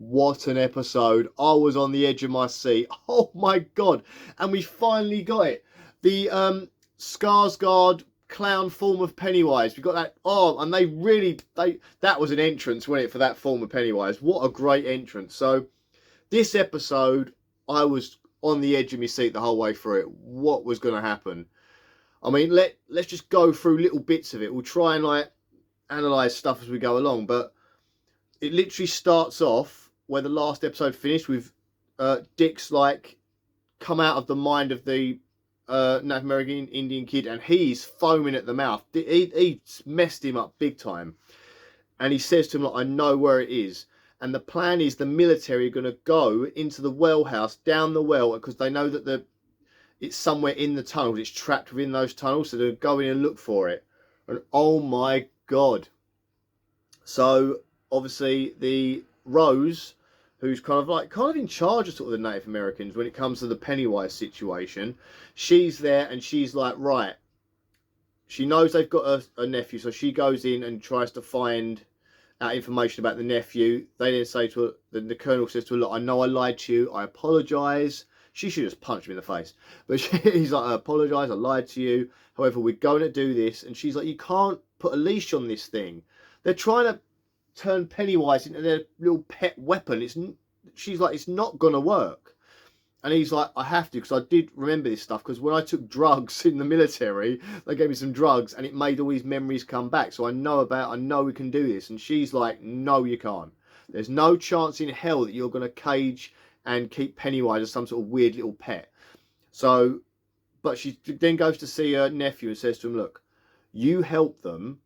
What an episode. I was on the edge of my seat. Oh my God. And we finally got it. The Skarsgård clown form of Pennywise. We got that. Oh, and that was an entrance, wasn't it, for that form of Pennywise. What a great entrance. So this episode, I was on the edge of my seat the whole way through it. What was going to happen? I mean, let's just go through little bits of it. We'll try and like analyze stuff as we go along, but it literally starts off where the last episode finished with Dick's like come out of the mind of the Native American Indian kid, and he's foaming at the mouth. He messed him up big time, and he says to him, like, I know where it is. And the plan is the military are going to go into the well house, down the well, because they know that it's somewhere in the tunnels. It's trapped within those tunnels, so they're going and look for it. And oh my God. So obviously the Rose, who's kind of in charge of sort of the Native Americans when it comes to the Pennywise situation, she's there and she's like, right, she knows they've got a nephew, so she goes in and tries to find out information about the nephew. They then say to her, the colonel says to her, look, I know I lied to you, I apologise. She should just punch him in the face, but he's like, I apologise, I lied to you, however we're going to do this. And she's like, you can't put a leash on this thing. They're trying to turn Pennywise into their little pet weapon. She's like, it's not gonna work. And he's like, I have to, because I did remember this stuff, because when I took drugs in the military, they gave me some drugs and it made all these memories come back, so I know we can do this. And she's like, no, you can't. There's no chance in hell that you're gonna cage and keep Pennywise as some sort of weird little pet. So, but she then goes to see her nephew and says to him, look, you help them,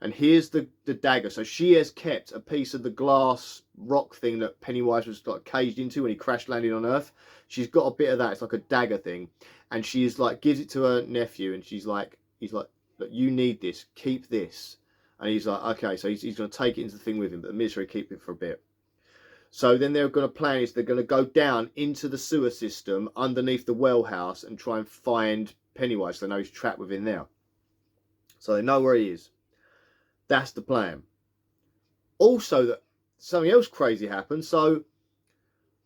and here's the dagger. So she has kept a piece of the glass rock thing that Pennywise was like caged into when he crash landed on Earth. She's got a bit of that. It's like a dagger thing. And she's like, gives it to her nephew. And he's like, look, you need this. Keep this. And he's like, okay. So he's going to take it into the thing with him. But the military keep it for a bit. So then they're going to plan is they're going to go down into the sewer system underneath the well house and try and find Pennywise. They know he's trapped within there. So they know where he is. That's the plan. Also, that something else crazy happened. So,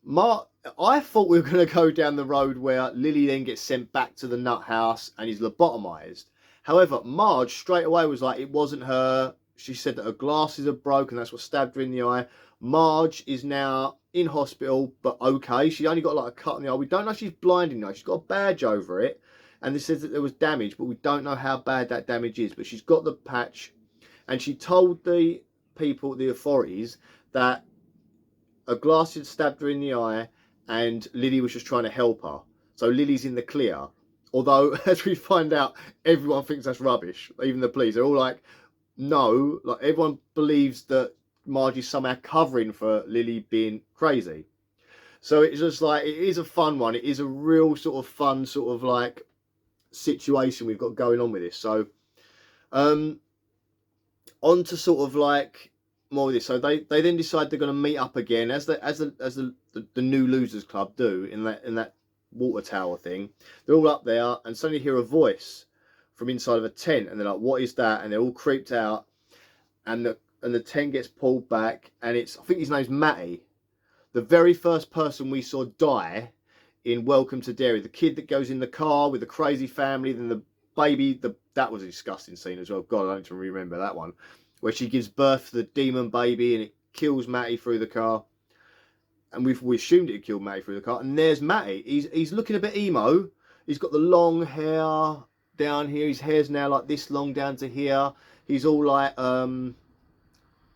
I thought we were going to go down the road where Lily then gets sent back to the nut house and is lobotomized. However, Marge straight away was like, it wasn't her. She said that her glasses are broken. That's what stabbed her in the eye. Marge is now in hospital, but okay. She only got like a cut in the eye. We don't know if she's blind enough. She's got a badge over it. And this says that there was damage, but we don't know how bad that damage is. But she's got the patch. And she told the people, the authorities, that a glass had stabbed her in the eye and Lily was just trying to help her. So Lily's in the clear. Although, as we find out, everyone thinks that's rubbish. Even the police. They're all like, no. Like, everyone believes that Margie's somehow covering for Lily being crazy. So it's just like, it is a fun one. It is a real sort of fun sort of like situation we've got going on with this. So, on to sort of like more of this. So they then decide they're going to meet up again as the new losers club do in that water tower thing. They're all up there and suddenly hear a voice from inside of a tent and they're like, what is that? And they're all creeped out and the tent gets pulled back and I think his name's Matty, the very first person we saw die in Welcome to Derry, the kid that goes in the car with the crazy family, then the baby, that was a disgusting scene as well. God, I don't even remember that one, where she gives birth to the demon baby and it kills Matty through the car. And we assumed it killed Matty through the car. And there's Matty. He's looking a bit emo. He's got the long hair down here. His hair's now like this long down to here. He's all like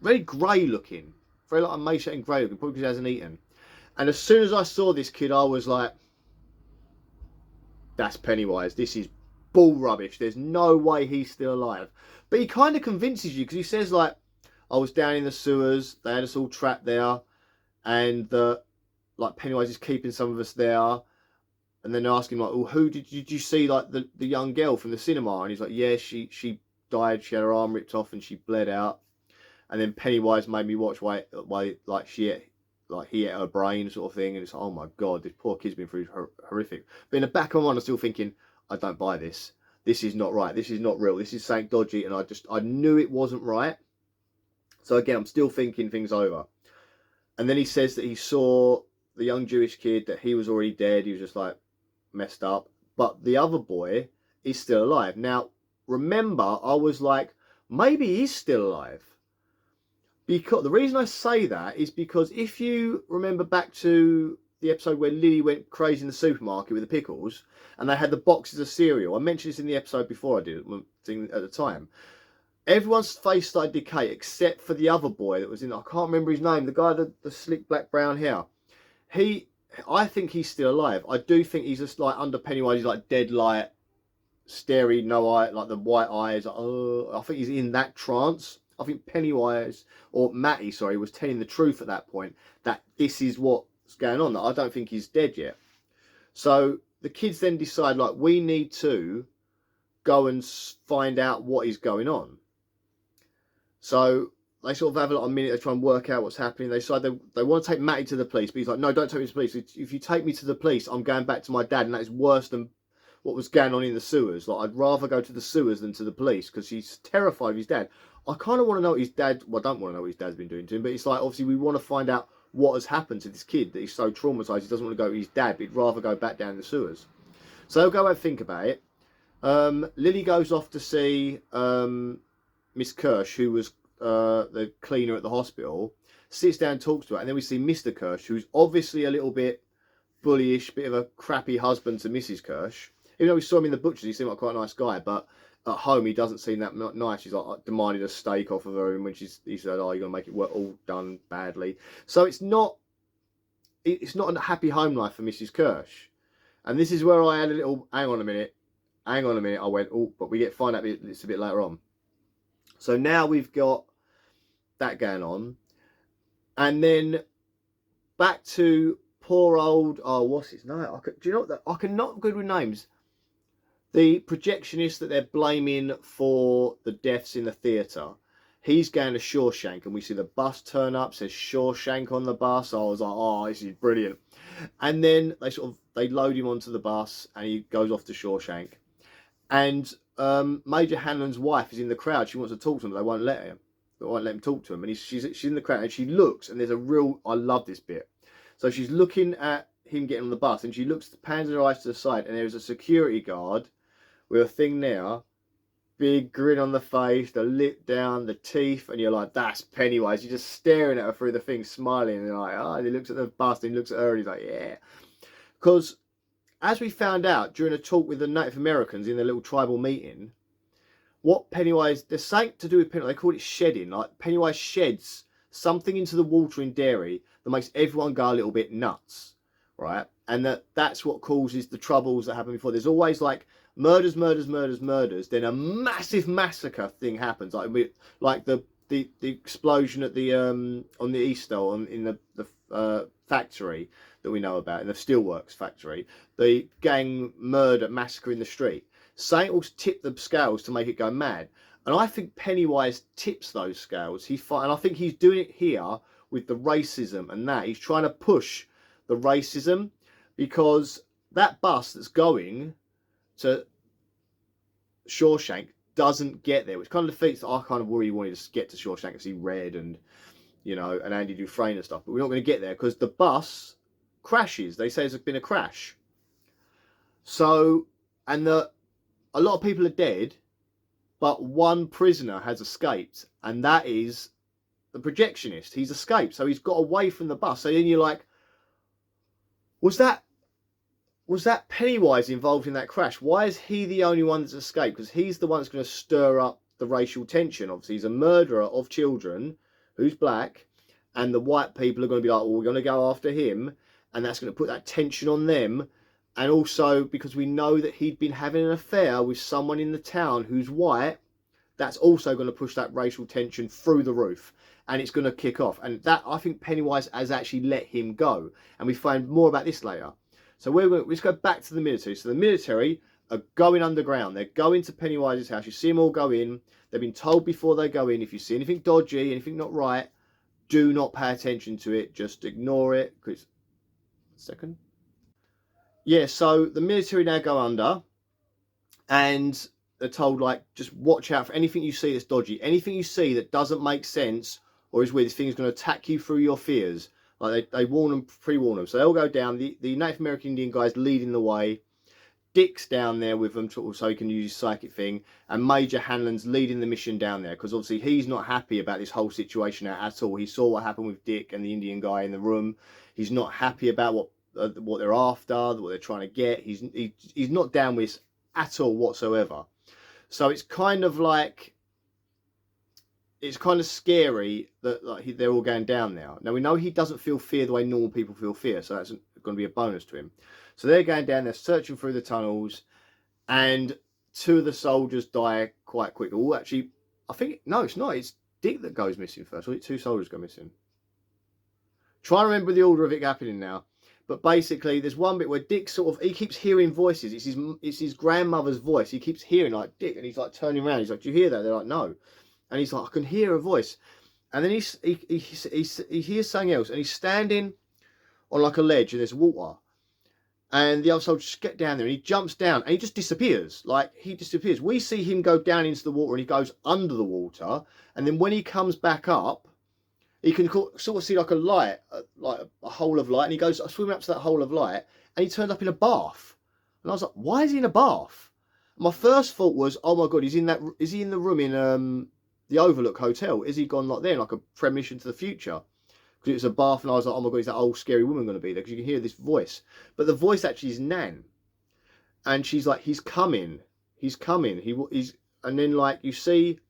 very grey looking, very like emaciated grey looking, probably because he hasn't eaten. And as soon as I saw this kid, I was like, that's Pennywise. This is bull rubbish. There's no way he's still alive. But he kind of convinces you because he says like, I was down in the sewers, they had us all trapped there, and like Pennywise is keeping some of us there. And then they're asking like, well, who did you see, like the young girl from the cinema? And he's like, yeah, she died, she had her arm ripped off and she bled out. And then Pennywise made me watch why like he ate her brain sort of thing. And it's like, oh my God, this poor kid's been through horrific. But in the back of my mind, I'm still thinking, I don't buy this. This is not right. This is not real. This is something dodgy. And I knew it wasn't right. So again, I'm still thinking things over. And then he says that he saw the young Jewish kid, that he was already dead. He was just like messed up. But the other boy is still alive. Now, remember, I was like, maybe he's still alive. Because the reason I say that is because if you remember back to the episode where Lily went crazy in the supermarket with the pickles, and they had the boxes of cereal. I mentioned this in the episode before I did it at the time. Everyone's face started to decay except for the other boy that was in. I can't remember his name. The guy, the slick black brown hair. I think he's still alive. I do think he's just like under Pennywise. He's like dead light, starey, no eye, like the white eyes. I think he's in that trance. I think Pennywise, or Matty, sorry, was telling the truth at that point, that this is what's going on. That I don't think he's dead yet. So the kids then decide, like, we need to go and find out what is going on. So they sort of have a minute, they try and work out what's happening. They decide they want to take Matty to the police, but he's like, no, don't take me to the police. If you take me to the police, I'm going back to my dad, and that is worse than what was going on in the sewers. Like, I'd rather go to the sewers than to the police, because he's terrified of his dad. I kind of want to know what his dad, well, I don't want to know what his dad's been doing to him, but it's like, obviously we want to find out what has happened to this kid, that he's so traumatized he doesn't want to go to his dad, but he'd rather go back down the sewers. So they'll go and think about it. Lily goes off to see Miss Kirsch, who was the cleaner at the hospital, sits down and talks to her, and then we see Mr. Kirsch, who's obviously a little bit bullyish, bit of a crappy husband to Mrs. Kirsch. Even though we saw him in the butcher's, he seemed like quite a nice guy, but at home he doesn't seem that nice. She's like demanded a steak off of her, and when he said, oh, you're gonna make it work, all done badly. So it's not a happy home life for Mrs. Kirsch. And this is where I had a little hang on a minute, I went, oh, but we find out it's a bit later on. So now we've got that going on, and then back to poor old, oh, what's his name? Do you know what? I can not good with names. The projectionist that they're blaming for the deaths in the theatre, he's going to Shawshank, and we see the bus turn up, says Shawshank on the bus. I was like, oh, this is brilliant. And then they load him onto the bus, and he goes off to Shawshank. And Major Hanlon's wife is in the crowd. She wants to talk to him, but they won't let him. They won't let him talk to him. And she's in the crowd, and she looks, and there's a real, I love this bit. So she's looking at him getting on the bus, and she pans her eyes to the side, and there's a security guard with a thing now, big grin on the face, the lip down, the teeth, and you're like, that's Pennywise. You're just staring at her through the thing, smiling, and you're like, oh, and he looks at the bus, and he looks at her, and he's like, yeah. Because as we found out during a talk with the Native Americans in the little tribal meeting, what Pennywise, there's something to do with Pennywise, they call it shedding. Like, Pennywise sheds something into the water in Derry that makes everyone go a little bit nuts, right? And that's what causes the troubles that happened before. There's always like murders, then a massive massacre thing happens, like the explosion at the on the Easter in the factory that we know about, in the steelworks factory, the gang murder massacre in the street. Saint will tip the scales to make it go mad, and I think Pennywise tips those scales. And I think he's doing it here with the racism and that. He's trying to push the racism, because that bus that's going to Shawshank doesn't get there, which kind of defeats. I kind of really wanted to get to Shawshank and see Red and, you know, and Andy Dufresne and stuff, but we're not going to get there because the bus crashes. They say there's been a crash. So, and a lot of people are dead, but one prisoner has escaped, and that is the projectionist. He's escaped, so he's got away from the bus. So then you're like, was that Pennywise involved in that crash? Why is he the only one that's escaped? Because he's the one that's going to stir up the racial tension. Obviously, he's a murderer of children who's black, and the white people are going to be like, well, we're going to go after him, and that's going to put that tension on them. And also, because we know that he'd been having an affair with someone in the town who's white, that's also going to push that racial tension through the roof, and it's going to kick off. And that, I think Pennywise has actually let him go, and we find more about this later. So let's go back to the military. So the military are going underground. They're going to Pennywise's house. You see them all go in. They've been told before they go in, if you see anything dodgy, anything not right, do not pay attention to it. Just ignore it. Second. Yeah, so the military now go under, and they're told, like, just watch out for anything you see that's dodgy. Anything you see that doesn't make sense or is weird, this thing is going to attack you through your fears. Like they warn them, pre-warn them. So they'll go down. The Native American Indian guy's leading the way. Dick's down there with them so he can use his psychic thing, and Major Hanlon's leading the mission down there because obviously he's not happy about this whole situation at all. He saw what happened with Dick and the Indian guy in the room. He's not happy about what they're after, what they're trying to get. He's not down with this at all whatsoever. So it's kind of like, it's kind of scary that like they're all going down now. Now we know he doesn't feel fear the way normal people feel fear, so that's going to be a bonus to him. So they're going down, they're searching through the tunnels, and 2 of the soldiers die quite quickly. Oh, actually, I think, no, it's not. It's Dick that goes missing first. Or 2 soldiers go missing. Try to remember the order of it happening now. But basically, there's one bit where Dick he keeps hearing voices. It's his grandmother's voice. He keeps hearing, like, Dick, and he's like turning around. He's like, do you hear that? They're like, no. And he's like, I can hear a voice. And then he hears something else, and he's standing on like a ledge, and there's water. And the other soldier just get down there, and he jumps down, and he just disappears. Like, he disappears. We see him go down into the water, and he goes under the water. And then when he comes back up, he can sort of see like a light, like a hole of light. And he goes swimming up to that hole of light, and he turns up in a bath. And I was like, why is he in a bath? My first thought was, oh my God, is he in the room in the Overlook Hotel? Is he gone like there, like a premonition to the future? Because it was a bath, and I was like, oh my God, is that old scary woman going to be there? Because you can hear this voice. But the voice actually is Nan. And she's like, he's coming. He's coming. And then, like, you see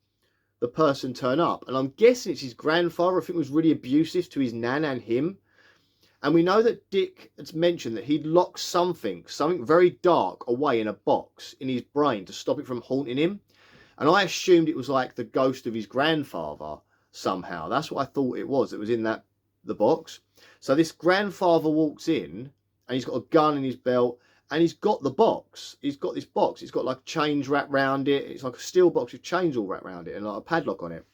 the person turn up. And I'm guessing it's his grandfather. I think was really abusive to his Nan and him. And we know that Dick has mentioned that he'd locked something very dark away in a box in his brain to stop it from haunting him. And I assumed it was like the ghost of his grandfather somehow. That's what I thought it was. It was in the box. So this grandfather walks in, and he's got a gun in his belt, and he's got the box. He's got this box. It's got like chains wrapped around it. It's like a steel box with chains all wrapped around it and like a padlock on it.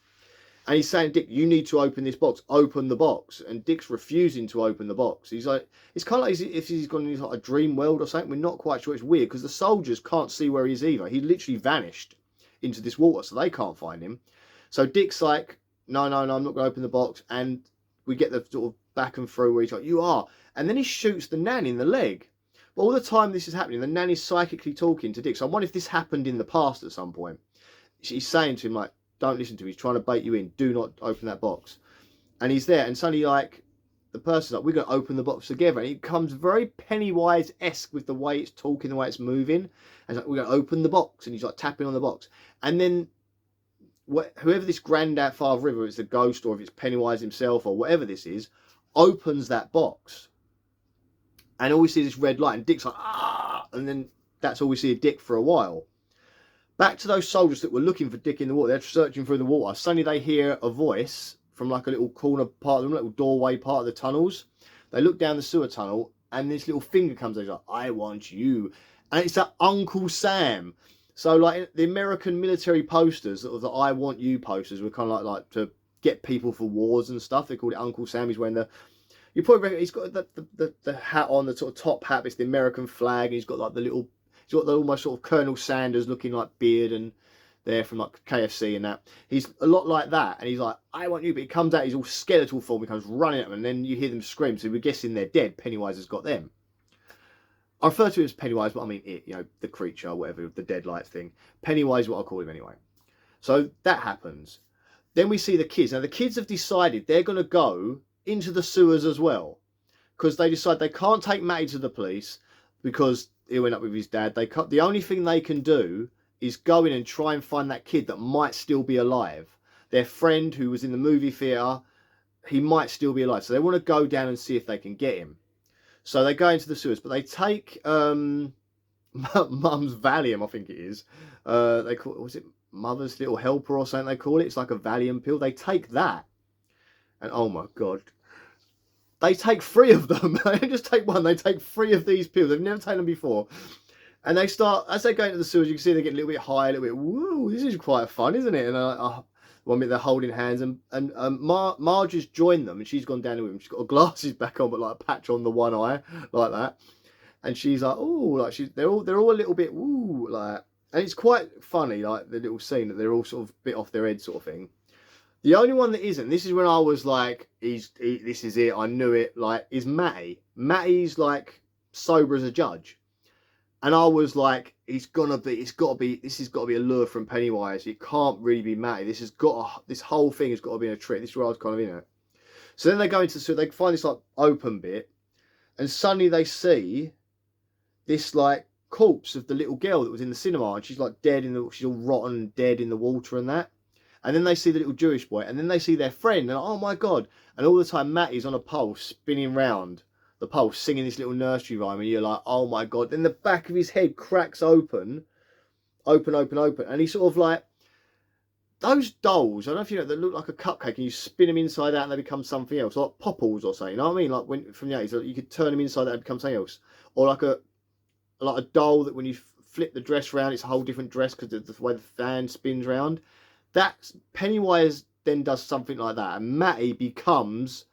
And he's saying, Dick, you need to open this box. Open the box. And Dick's refusing to open the box. He's like, it's kind of like if he's gone into like a dream world or something. We're not quite sure. It's weird because the soldiers can't see where he is either. He literally vanished into this water, so they can't find him. So Dick's like, no, I'm not going to open the box. And we get the sort of back and through where he's like, you are. And then he shoots the Nan in the leg. But all the time this is happening, the Nan is psychically talking to Dick. So I wonder if this happened in the past at some point. She's saying to him, like, don't listen to him. He's trying to bait you in. Do not open that box. And he's there. And suddenly, like, the person's like, we're going to open the box together. And it becomes very Pennywise-esque with the way it's talking, the way it's moving. And it's like, we're going to open the box. And he's like tapping on the box. And then whoever this grandfather, whether it's the ghost or if it's Pennywise himself or whatever this is, opens that box. And all we see is this red light, and Dick's like, ah! And then that's all we see of Dick for a while. Back to those soldiers that were looking for Dick in the water. They're searching through the water. Suddenly they hear a voice from like a little corner part of the little doorway part of the tunnels. They look down the sewer tunnel, and this little finger comes out. He's like, I want you. And it's that Uncle Sam. So like the American military posters, the I want you posters, were kind of like to get people for wars and stuff. They called it Uncle Sam. He's wearing you probably reckon he's got the hat on, the sort of top hat. It's the American flag. And he's got like he's got the almost sort of Colonel Sanders looking like beard and there from like KFC and that. He's a lot like that. And he's like, I want you. But he comes out, he's all skeletal form. He comes running at them, and then you hear them scream. So we're guessing they're dead. Pennywise has got them. I refer to it as Pennywise, but I mean it, the creature, whatever, the deadlight thing. Pennywise is what I'll call him anyway. So that happens. Then we see the kids. Now the kids have decided they're going to go into the sewers as well, because they decide they can't take Matty to the police because he went up with his dad. The only thing they can do is go in and try and find that kid that might still be alive. Their friend who was in the movie theatre, he might still be alive. So they want to go down and see if they can get him. So they go into the sewers, but they take Mum's Valium, I think it is. They call it, was it Mother's Little Helper or something they call it? It's like a Valium pill. They take that, and oh my God, they take 3 of them. They don't just take one, they take 3 of these pills. They've never taken them before. And they start, as they go into the sewers, you can see they get a little bit high, a little bit, woo, this is quite fun, isn't it? And one minute they're holding hands, and Marge has joined them, and she's gone down with him. She's got her glasses back on, but like a patch on the one eye, like that. And she's like, oh, like they're all a little bit, woo, like, and it's quite funny, like the little scene that they're all sort of bit off their head, sort of thing. The only one that isn't, this is when I was like, this is it, I knew it, like, is Matty. Matty's like sober as a judge. And I was like, this has got to be a lure from Pennywise. It can't really be Matty. This whole thing has got to be a trick. This is where I was kind of in it. So then they go into, so they find this like open bit, and suddenly they see this like corpse of the little girl that was in the cinema, and she's like she's all rotten, dead in the water and that. And then they see the little Jewish boy, and then they see their friend, and oh my God. And all the time Matty's on a pole spinning round the pole singing this little nursery rhyme, and you're like, oh my God. Then the back of his head cracks open, and he's sort of like, those dolls, I don't know if you know, that look like a cupcake and you spin them inside out and they become something else, like popples or something, you know what I mean? Like when from the 80s, you could turn them inside out and become something else. Or like a doll that when you flip the dress around, it's a whole different dress because of the way the fan spins round. That's Pennywise then does something like that, and Matty becomes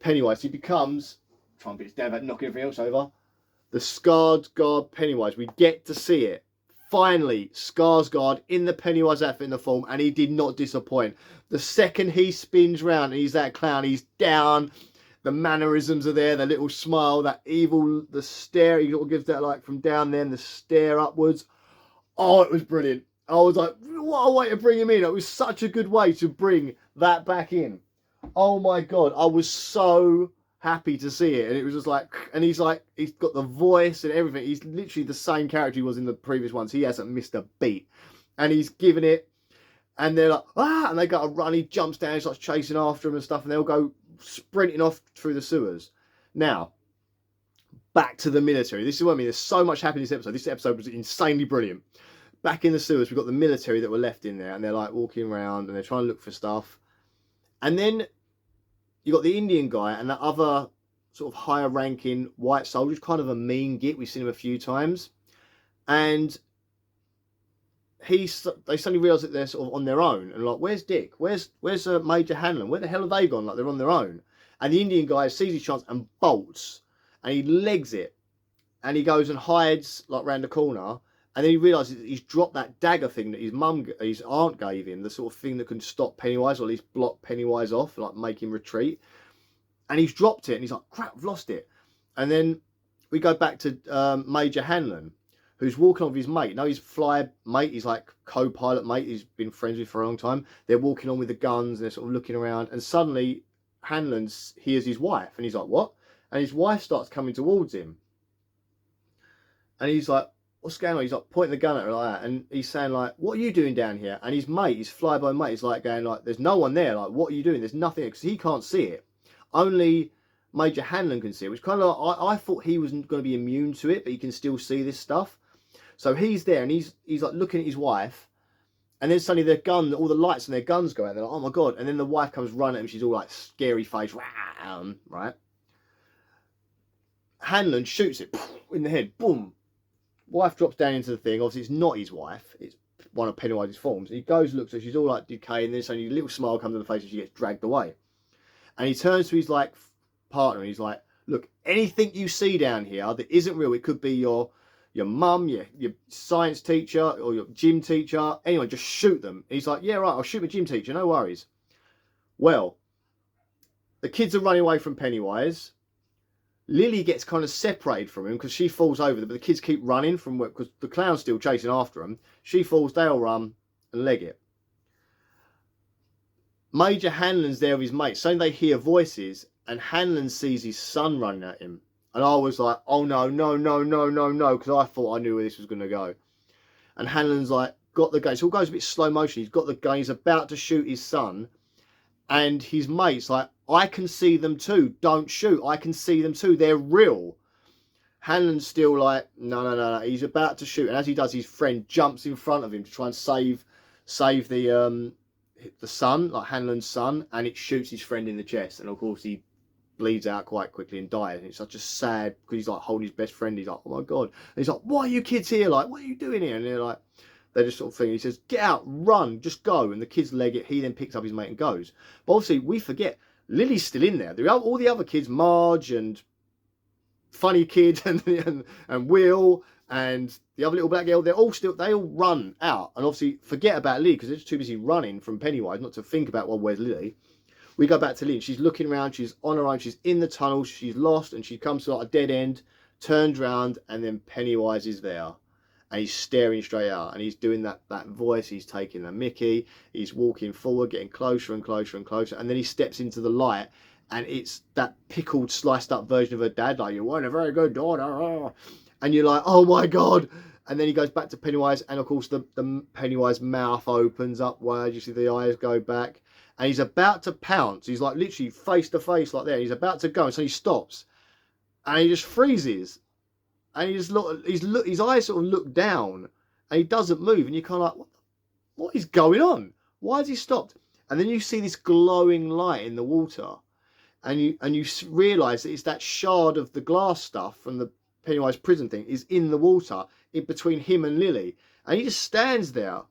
Pennywise. He becomes, try and be down about knocking everything else over, the Skarsgård Pennywise. We get to see it. Finally, Skarsgård in the Pennywise outfit in the form, and he did not disappoint. The second he spins round and he's that clown, he's down. The mannerisms are there, the little smile, that evil, the stare, he sort of gives that like from down there, and the stare upwards. Oh, it was brilliant. I was like, what a way to bring him in. It was such a good way to bring that back in. Oh my God, I was so happy to see it. And it was just like, and he's got the voice and everything. He's literally the same character he was in the previous ones. He hasn't missed a beat. And he's given it, and they're like, ah, and they got to run. He jumps down, he starts chasing after him and stuff, and they'll go sprinting off through the sewers. Now, back to the military. This is what I mean. There's so much happening in this episode. This episode was insanely brilliant. Back in the sewers, we've got the military that were left in there, and they're like walking around and they're trying to look for stuff. And then you got the Indian guy and that other sort of higher ranking white soldier, kind of a mean git. We've seen him a few times. And they suddenly realise that they're sort of on their own. And like, where's Dick? Where's Major Hanlon? Where the hell have they gone? Like, they're on their own. And the Indian guy sees his chance and bolts. And he legs it. And he goes and hides like round the corner. And then he realises that he's dropped that dagger thing that his aunt gave him, the sort of thing that can stop Pennywise, or at least block Pennywise off, like make him retreat. And he's dropped it, and he's like, crap, I've lost it. And then we go back to Major Hanlon, who's walking on with his mate. No, he's fly mate, he's like co-pilot mate, he's been friends with for a long time. They're walking on with the guns, and they're sort of looking around, and suddenly Hanlon hears his wife, and he's like, what? And his wife starts coming towards him. And he's like, what's going on? He's like pointing the gun at her like that, and he's saying like, what are you doing down here? And his mate, his flyby mate, is like going like, there's no one there, like, what are you doing? There's nothing, because he can't see it. Only Major Hanlon can see it, which kind of like, I thought he wasn't going to be immune to it, but he can still see this stuff. So he's there, and he's like looking at his wife, and then suddenly all the lights on their guns go out, and they're like, oh my God. And then the wife comes running at him, she's all like scary face, right? Hanlon shoots it in the head, boom. Wife drops down into the thing. Obviously, it's not his wife. It's one of Pennywise's forms. He goes, looks, so she's all like decaying. And then suddenly a little smile comes on the face and she gets dragged away. And he turns to his like partner and he's like, look, anything you see down here that isn't real, it could be your mum, your science teacher, or your gym teacher, anyone, just shoot them. And he's like, yeah, right, I'll shoot my gym teacher, no worries. Well, the kids are running away from Pennywise. Lily gets kind of separated from him because she falls over them, but the kids keep running from because the clown's still chasing after them. She falls, they all run and leg it. Major Hanlon's there with his mates. So they hear voices, and Hanlon sees his son running at him. And I was like, oh no, because I thought I knew where this was going to go. And Hanlon's like, got the gun. It all goes a bit slow motion. He's got the gun. He's about to shoot his son. And his mate's like, I can see them too. Don't shoot. I can see them too. They're real. Hanlon's still like, no. He's about to shoot. And as he does, his friend jumps in front of him to try and save the son, like Hanlon's son. And it shoots his friend in the chest. And of course, he bleeds out quite quickly and dies. And it's such a sad, because he's like holding his best friend. He's like, oh my God. And he's like, why are you kids here? Like, what are you doing here? And they're like, they just sort of thing. He says, get out, run, just go. And the kids leg it. He then picks up his mate and goes. But obviously, we forget, Lily's still in there. All the other kids, Marge and Funny Kid and Will, and the other little black girl, they all run out and obviously forget about Lily because they're just too busy running from Pennywise not to think about, well, where's Lily. We go back to Lily. She's looking around. She's on her own. She's in the tunnel. She's lost, and she comes to like a dead end, turns round, and then Pennywise is there. And he's staring straight out, and he's doing that voice. He's taking the mickey. He's walking forward, getting closer and closer and closer. And then he steps into the light, and it's that pickled, sliced up version of her dad. Like, you weren't a very good daughter. And you're like, oh my God. And then he goes back to Pennywise, and of course the Pennywise mouth opens up wide. You see the eyes go back, and he's about to pounce. He's like literally face to face like that. He's about to go, and so he stops, and he just freezes. And he just his eyes sort of look down, and he doesn't move, and you're kind of like, what is going on? Why has he stopped? And then you see this glowing light in the water, and you realise that it's that shard of the glass stuff from the Pennywise prison thing is in the water in between him and Lily, and he just stands there,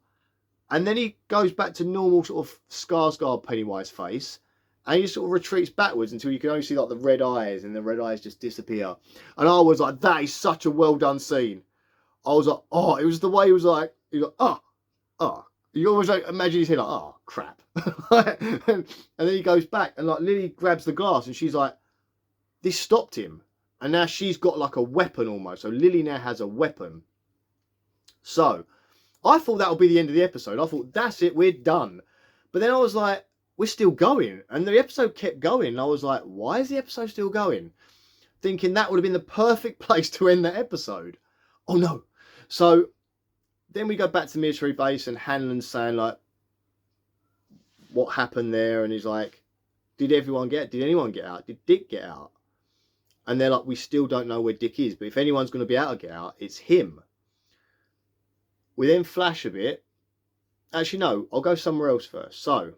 and then he goes back to normal sort of Skarsgård Pennywise face. And he sort of retreats backwards until you can only see like the red eyes, and the red eyes just disappear. And I was like, that is such a well done scene. I was like, oh, it was the way he was like, oh. You always like imagine he's here like, oh crap. And then he goes back, and like Lily grabs the glass, and she's like, this stopped him. And now she's got like a weapon almost. So Lily now has a weapon. So I thought that would be the end of the episode. I thought, that's it, we're done. But then I was like, we're still going, and the episode kept going, and I was like, why is the episode still going? Thinking that would have been the perfect place to end the episode. Oh no. So then we go back to the military base, and Hanlon's saying like, what happened there? And he's like, did anyone get out? Did Dick get out? And they're like, we still don't know where Dick is, but if anyone's going to be able to get out, it's him. We then flash a bit. Actually no, I'll go somewhere else first. So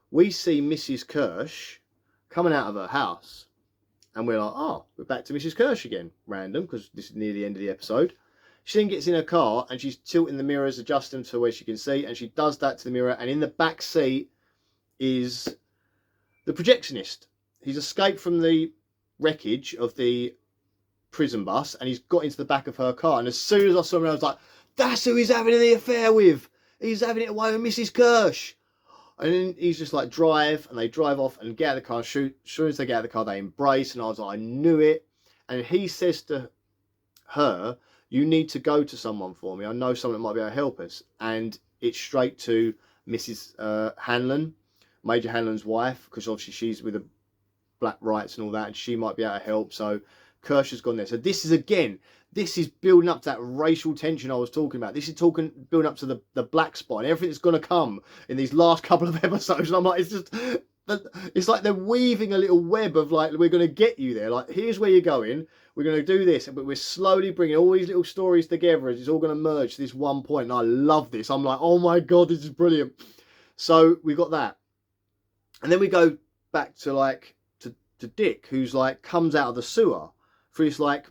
we see Mrs. Kirsch coming out of her house, and we're like, oh, we're back to Mrs. Kirsch again. Random, because this is near the end of the episode. She then gets in her car, and she's tilting the mirrors, adjusting to where she can see, and she does that to the mirror, and in the back seat is the projectionist. He's escaped from the wreckage of the prison bus, and he's got into the back of her car, and as soon as I saw him, I was like, that's who he's having the affair with. He's having it away with Mrs. Kirsch. And then he's just like, drive, and they drive off and get out of the car. As soon as they get out of the car, they embrace, and I was like, I knew it. And he says to her, you need to go to someone for me. I know someone that might be able to help us. And it's straight to Mrs. Hanlon, Major Hanlon's wife, because obviously she's with the black rights and all that, and she might be able to help. So Kirsch has gone there. So this is building up to that racial tension I was talking about. This is building up to the black spot and everything that's going to come in these last couple of episodes. And I'm like, it's like they're weaving a little web of like, we're going to get you there. Like, here's where you're going. We're going to do this, but we're slowly bringing all these little stories together as it's all going to merge to this one point. And I love this. I'm like, oh my God, this is brilliant. So we got that. And then we go back to like, to Dick, who's like, comes out of the sewer through this like,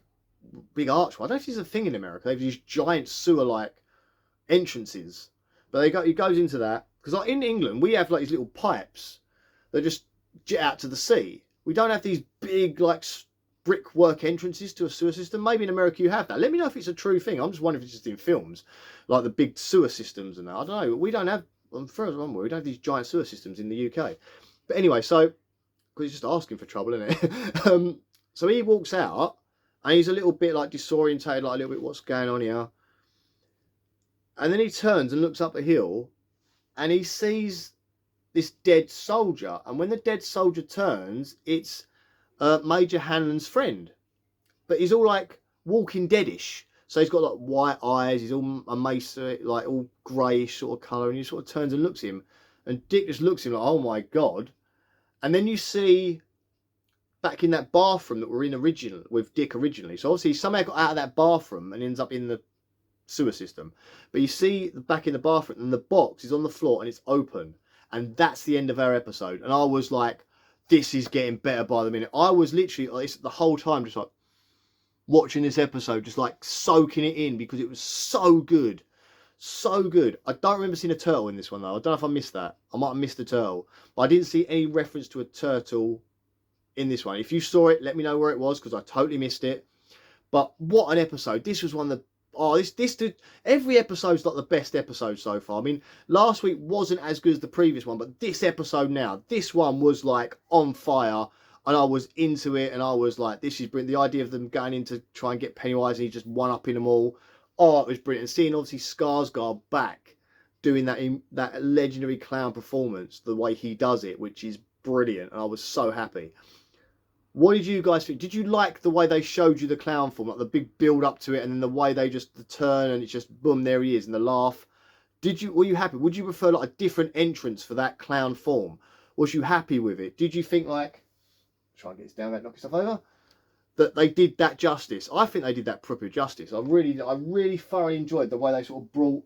big archway. I don't know if it's a thing in America. They have these giant sewer-like entrances, but he goes into that because like in England we have like these little pipes that just jet out to the sea. We don't have these big like brickwork entrances to a sewer system. Maybe in America you have that. Let me know if it's a true thing. I'm just wondering if it's just in films, like the big sewer systems and that. I don't know. We don't have. I'm far as I'm aware, we don't have these giant sewer systems in the UK. But anyway, so because he's just asking for trouble, isn't it? So he walks out. And he's a little bit like disorientated, like a little bit, what's going on here? And then he turns and looks up a hill, and he sees this dead soldier. And when the dead soldier turns, it's Major Hanlon's friend. But he's all like Walking Deadish. So he's got like white eyes, he's all emaciated, like all greyish sort of colour, and he sort of turns and looks at him. And Dick just looks at him like, oh my God. And then you see back in that bathroom that we're in with Dick originally. So obviously he somehow got out of that bathroom and ends up in the sewer system. But you see back in the bathroom, and the box is on the floor and it's open. And that's the end of our episode. And I was like, this is getting better by the minute. I was literally like, the whole time just like watching this episode, just like soaking it in because it was so good. So good. I don't remember seeing a turtle in this one though. I don't know if I missed that. I might have missed the turtle. But I didn't see any reference to a turtle in this one. If you saw it, let me know where it was because I totally missed it. But what an episode. This was one of the, oh, every episode's like the best episode so far. I mean, last week wasn't as good as the previous one, but this episode now, this one was like on fire, and I was into it, and I was like, this is brilliant. The idea of them going in to try and get Pennywise, and he just one up in them all. Oh, it was brilliant. And seeing obviously Skarsgård back doing that legendary clown performance, the way he does it, which is brilliant, and I was so happy. What did you guys think? Did you like the way they showed you the clown form, like the big build up to it, and then the way they just the turn and it's just boom, there he is, and the laugh? Were you happy? Would you prefer like a different entrance for that clown form? Was you happy with it? Did you think like, try and get this down, knock yourself over, that they did that justice? I think they did that proper justice. I really thoroughly enjoyed the way they sort of brought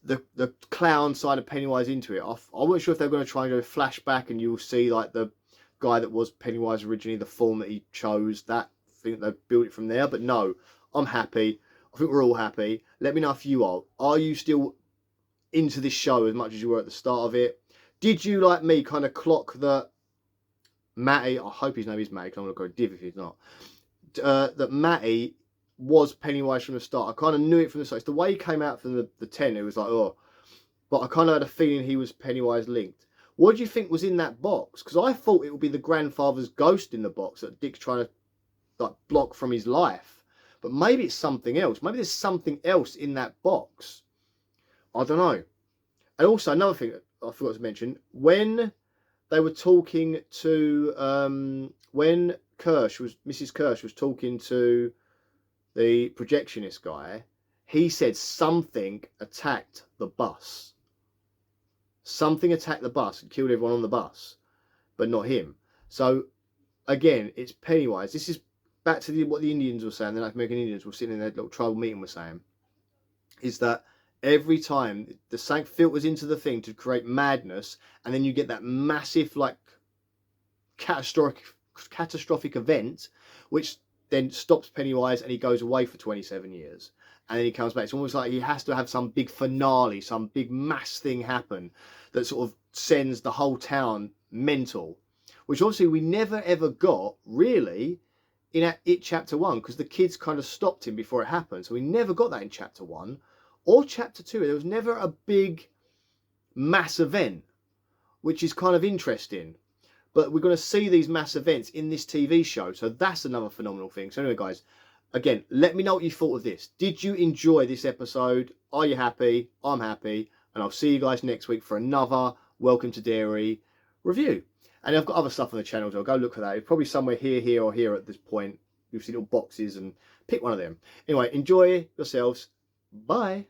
the clown side of Pennywise into it. I wasn't sure if they were going to try and go flashback and you'll see like the guy that was Pennywise originally, the form that he chose, that thing, they built it from there. But no, I'm happy. I think we're all happy. Let me know if you are. Are you still into this show as much as you were at the start of it? Did you, like me, kind of clock that Matty, I hope his name is Matty, because I'm going to go div if he's not, that Matty was Pennywise from the start? I kind of knew it from the start. It's the way he came out from the tent, it was like, oh, but I kind of had a feeling he was Pennywise linked. What do you think was in that box? Because I thought it would be the grandfather's ghost in the box that Dick's trying to like block from his life. But maybe it's something else. Maybe there's something else in that box. I don't know. And also another thing I forgot to mention, when they were talking to when Mrs. Kirsch was talking to the projectionist guy, he said something attacked the bus. Something attacked the bus and killed everyone on the bus, but not him. So again, it's Pennywise. This is back to what the Indians were saying, the Native American Indians were sitting in their little tribal meeting were saying, is that every time the sank filters into the thing to create madness, and then you get that massive like catastrophic event, which then stops Pennywise and he goes away for 27 years. And then he comes back. It's almost like he has to have some big finale, some big mass thing happen that sort of sends the whole town mental, which obviously we never ever got really in It Chapter 1, because the kids kind of stopped him before it happened. So we never got that in Chapter 1 or Chapter 2. There was never a big mass event, which is kind of interesting. But we're going to see these mass events in this TV show. So that's another phenomenal thing. So anyway, guys, again, let me know what you thought of this. Did you enjoy this episode? Are you happy? I'm happy. And I'll see you guys next week for another Welcome to Derry review. And I've got other stuff on the channel, so go look for that. It's probably somewhere here, or here at this point. You'll see little boxes and pick one of them. Anyway, enjoy yourselves. Bye.